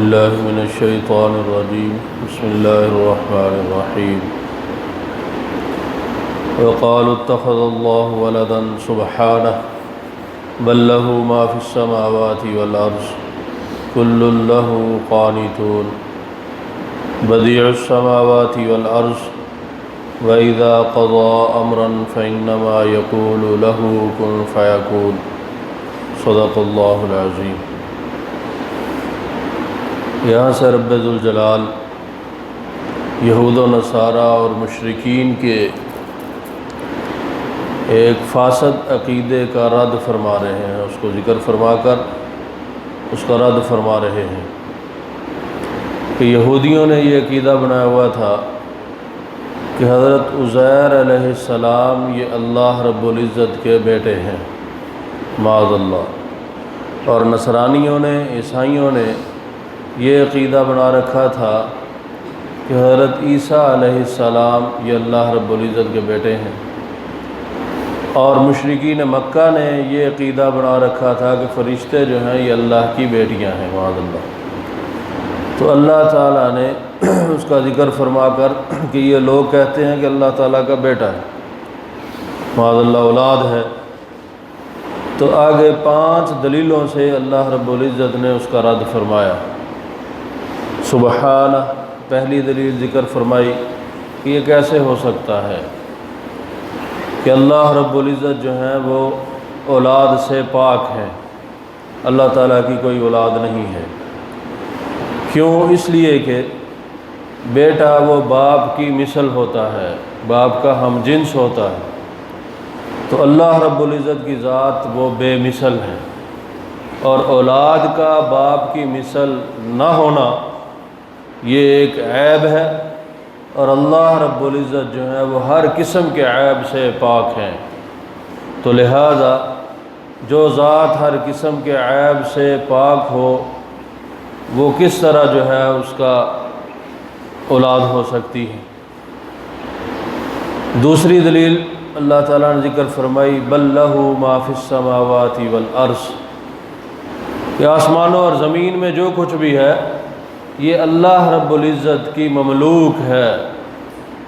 بالله من الشيطان الرجيم بسم الله الرحمن الرحيم وقالوا اتخذ الله ولدا سبحانه بل له ما في السماوات والأرض كل له قانتون بديع السماوات والأرض وإذا قضى أمرا فإنما يقول له كن فيكون صدق الله العظيم۔ یہاں سے رب ذوالجلال یہود و نصارہ اور مشرکین کے ایک فاسد عقیدے کا رد فرما رہے ہیں، اس کو ذکر فرما کر اس کا رد فرما رہے ہیں کہ یہودیوں نے یہ عقیدہ بنایا ہوا تھا کہ حضرت عزیر علیہ السلام یہ اللہ رب العزت کے بیٹے ہیں، معاذ اللہ۔ اور نصرانیوں نے، عیسائیوں نے یہ عقیدہ بنا رکھا تھا کہ حضرت عیسیٰ علیہ السلام یہ اللہ رب العزت کے بیٹے ہیں، اور مشرکین مکہ نے یہ عقیدہ بنا رکھا تھا کہ فرشتے جو ہیں یہ اللہ کی بیٹیاں ہیں، معاذ اللہ۔ تو اللہ تعالیٰ نے اس کا ذکر فرما کر کہ یہ لوگ کہتے ہیں کہ اللہ تعالیٰ کا بیٹا ہے، معاذ اللہ اولاد ہے، تو آگے 5 دلیلوں سے اللہ رب العزت نے اس کا رد فرمایا۔ سبحانہ، پہلی دلیل ذکر فرمائی کہ یہ کیسے ہو سکتا ہے کہ اللہ رب العزت جو ہیں وہ اولاد سے پاک ہیں، اللہ تعالیٰ کی کوئی اولاد نہیں ہے۔ کیوں؟ اس لیے کہ بیٹا وہ باپ کی مثل ہوتا ہے، باپ کا ہم جنس ہوتا ہے، تو اللہ رب العزت کی ذات وہ بے مثل ہے، اور اولاد کا باپ کی مثل نہ ہونا یہ ایک عیب ہے، اور اللہ رب العزت جو ہے وہ ہر قسم کے عیب سے پاک ہیں۔ تو لہٰذا جو ذات ہر قسم کے عیب سے پاک ہو وہ کس طرح جو ہے اس کا اولاد ہو سکتی ہے۔ دوسری دلیل اللہ تعالیٰ نے ذکر فرمائی بل لہ ما فی السماوات والارض، کہ آسمانوں اور زمین میں جو کچھ بھی ہے یہ اللہ رب العزت کی مملوک ہے،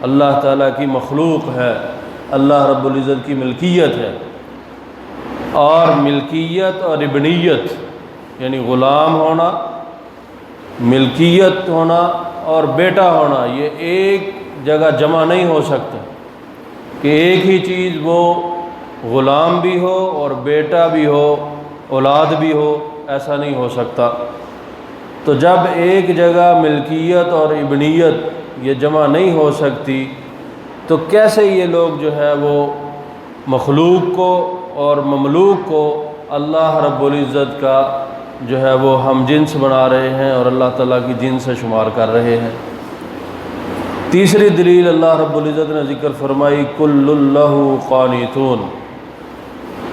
اللہ تعالیٰ کی مخلوق ہے، اللہ رب العزت کی ملکیت ہے۔ اور ملکیت اور ابنیت یعنی غلام ہونا، ملکیت ہونا اور بیٹا ہونا یہ ایک جگہ جمع نہیں ہو سکتا کہ ایک ہی چیز وہ غلام بھی ہو اور بیٹا بھی ہو، اولاد بھی ہو، ایسا نہیں ہو سکتا۔ تو جب ایک جگہ ملکیت اور ابنیت یہ جمع نہیں ہو سکتی تو کیسے یہ لوگ جو ہے وہ مخلوق کو اور مملوک کو اللہ رب العزت کا جو ہے وہ ہم جنس بنا رہے ہیں اور اللہ تعالیٰ کی جنس سے شمار کر رہے ہیں۔ تیسری دلیل اللہ رب العزت نے ذکر فرمائی کل لہ قانتون،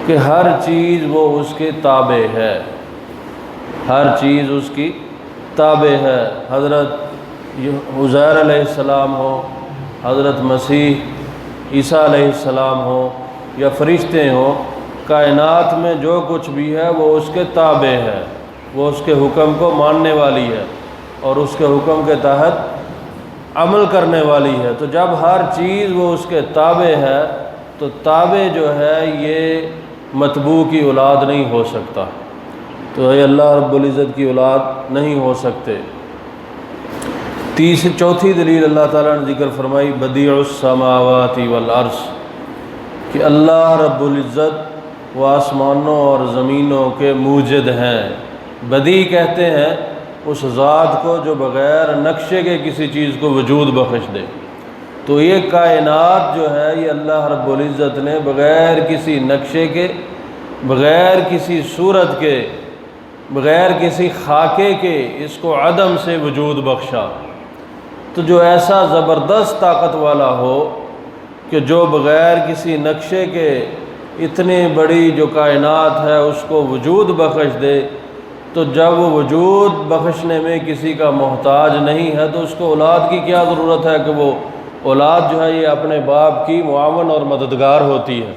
کہ ہر چیز وہ اس کے تابع ہے، ہر چیز اس کی تابع ہے۔ حضرت عزیر علیہ السلام ہو، حضرت مسیح عیسیٰ علیہ السلام ہو یا فرشتے ہوں، کائنات میں جو کچھ بھی ہے وہ اس کے تابع ہے، وہ اس کے حکم کو ماننے والی ہے اور اس کے حکم کے تحت عمل کرنے والی ہے۔ تو جب ہر چیز وہ اس کے تابع ہے تو تابع جو ہے یہ متبوع کی اولاد نہیں ہو سکتا، تو یہ اللہ رب العزت کی اولاد نہیں ہو سکتے۔ چوتھی دلیل اللہ تعالیٰ نے ذکر فرمائی بدیع السماوات والارض، کہ اللہ رب العزت وہ آسمانوں اور زمینوں کے موجد ہیں۔ بدیع کہتے ہیں اس ذات کو جو بغیر نقشے کے کسی چیز کو وجود بخش دے۔ تو یہ کائنات جو ہے یہ اللہ رب العزت نے بغیر کسی نقشے کے، بغیر کسی صورت کے، بغیر کسی خاکے کے اس کو عدم سے وجود بخشا۔ تو جو ایسا زبردست طاقت والا ہو کہ جو بغیر کسی نقشے کے اتنی بڑی جو کائنات ہے اس کو وجود بخش دے، تو جب وہ وجود بخشنے میں کسی کا محتاج نہیں ہے تو اس کو اولاد کی کیا ضرورت ہے کہ وہ اولاد جو ہے یہ اپنے باپ کی معاون اور مددگار ہوتی ہے۔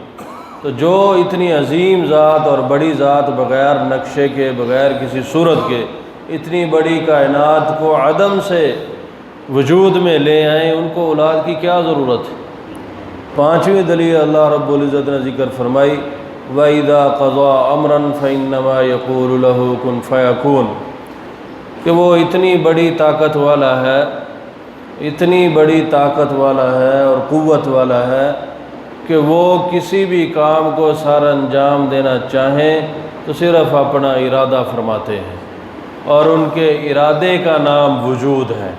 تو جو اتنی عظیم ذات اور بڑی ذات بغیر نقشے کے، بغیر کسی صورت کے اتنی بڑی کائنات کو عدم سے وجود میں لے آئیں، ان کو اولاد کی کیا ضرورت ہے؟ پانچویں دلیل اللہ رب العزت نے ذکر فرمائی، وَإِذَا قَضَىٰ أَمْرًا فَإِنَّمَا يَقُولُ لَهُ كُن فَيَكُونُ، کہ وہ اتنی بڑی طاقت والا ہے، اتنی بڑی طاقت والا ہے اور قوت والا ہے کہ وہ کسی بھی کام کو سر انجام دینا چاہیں تو صرف اپنا ارادہ فرماتے ہیں، اور ان کے ارادے کا نام وجود ہے،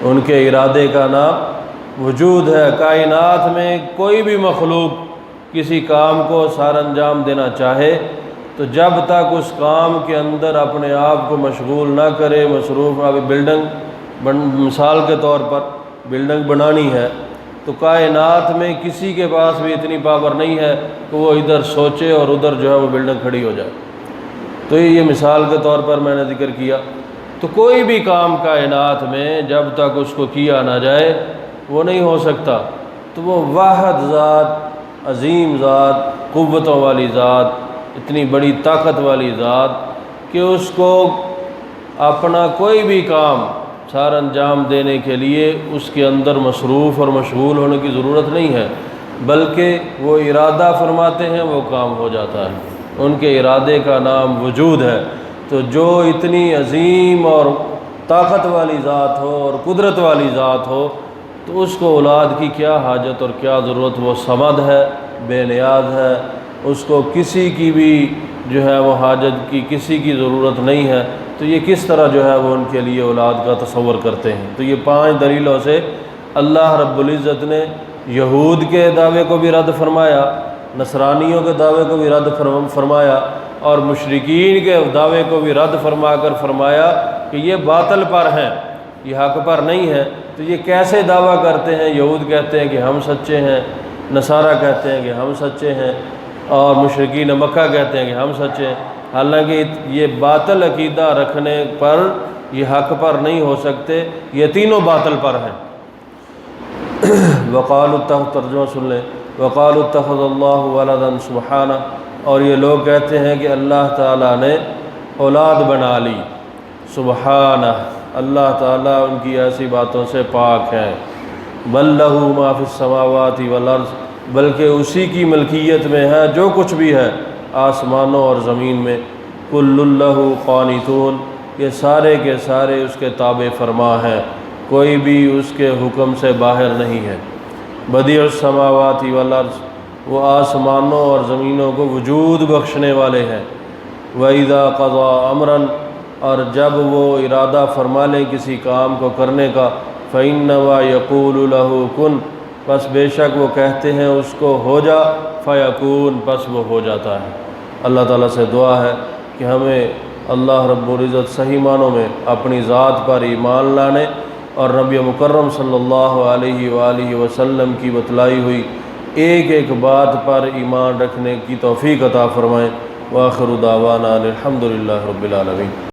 ان کے ارادے کا نام وجود ہے۔ کائنات میں کوئی بھی مخلوق کسی کام کو سر انجام دینا چاہے تو جب تک اس کام کے اندر اپنے آپ کو مشغول نہ کرے، مصروف، ابھی مثال کے طور پر بلڈنگ بنانی ہے تو کائنات میں کسی کے پاس بھی اتنی پاور نہیں ہے کہ وہ ادھر سوچے اور ادھر جو ہے وہ بلڈنگ کھڑی ہو جائے۔ تو یہ مثال کے طور پر میں نے ذکر کیا۔ تو کوئی بھی کام کائنات میں جب تک اس کو کیا نہ جائے وہ نہیں ہو سکتا۔ تو وہ واحد ذات، عظیم ذات، قوتوں والی ذات، اتنی بڑی طاقت والی ذات کہ اس کو اپنا کوئی بھی کام سار انجام دینے کے لیے اس کے اندر مصروف اور مشغول ہونے کی ضرورت نہیں ہے، بلکہ وہ ارادہ فرماتے ہیں، وہ کام ہو جاتا ہے۔ ان کے ارادے کا نام وجود ہے۔ تو جو اتنی عظیم اور طاقت والی ذات ہو اور قدرت والی ذات ہو تو اس کو اولاد کی کیا حاجت اور کیا ضرورت؟ وہ صمد ہے، بے نیاز ہے، اس کو کسی کی بھی جو ہے وہ حاجت کی کسی کی ضرورت نہیں ہے۔ تو یہ کس طرح جو ہے وہ ان کے لیے اولاد کا تصور کرتے ہیں؟ تو یہ 5 دلیلوں سے اللہ رب العزت نے یہود کے دعوے کو بھی رد فرمایا، نصرانیوں کے دعوے کو بھی رد فرمایا، اور مشرکین کے دعوے کو بھی رد فرما کر فرمایا کہ یہ باطل پر ہیں، یہ حق پر نہیں ہے۔ تو یہ کیسے دعویٰ کرتے ہیں؟ یہود کہتے ہیں کہ ہم سچے ہیں، نصارہ کہتے ہیں کہ ہم سچے ہیں، اور مشرکین مکہ کہتے ہیں کہ ہم سچے ہیں، حالانکہ یہ باطل عقیدہ رکھنے پر یہ حق پر نہیں ہو سکتے، یہ تینوں باطل پر ہیں۔ ترجمہ سن لیں، وَقَالُوا اتَّخَذَ اللَّهُ وَلَدًا سُبْحَانَهُ، اور یہ لوگ کہتے ہیں کہ اللہ تعالیٰ نے اولاد بنا لی، سبحانہ، اللہ تعالیٰ ان کی ایسی باتوں سے پاک ہیں۔ بَل لَّهُ مَا فِي السَّمَاوَاتِ وَالْأَرْضِ، بلکہ اسی کی ملکیت میں ہے جو کچھ بھی ہے آسمانوں اور زمین میں۔ کُلٌّ لَّهُ قَانِتُونَ، یہ سارے کے سارے اس کے تابع فرما ہیں، کوئی بھی اس کے حکم سے باہر نہیں ہے۔ بدیع السماوات والارض، وہ آسمانوں اور زمینوں کو وجود بخشنے والے ہیں۔ وَإِذَا قَضَىٰ أَمْرًا، اور جب وہ ارادہ فرما لیں کسی کام کو کرنے کا، فَإِنَّمَا يَقُولُ لَهُ كُن، پس بے شک وہ کہتے ہیں اس کو ہو جا، فَيَكُون، پس وہ ہو جاتا ہے۔ اللہ تعالیٰ سے دعا ہے کہ ہمیں اللہ رب العزت صحیح معنوں میں اپنی ذات پر ایمان لانے اور نبی مکرم صلی اللہ علیہ وآلہ وسلم کی بتلائی ہوئی ایک ایک بات پر ایمان رکھنے کی توفیق عطا فرمائیں۔ وآخر دعوانا الحمد للہ رب العالمین۔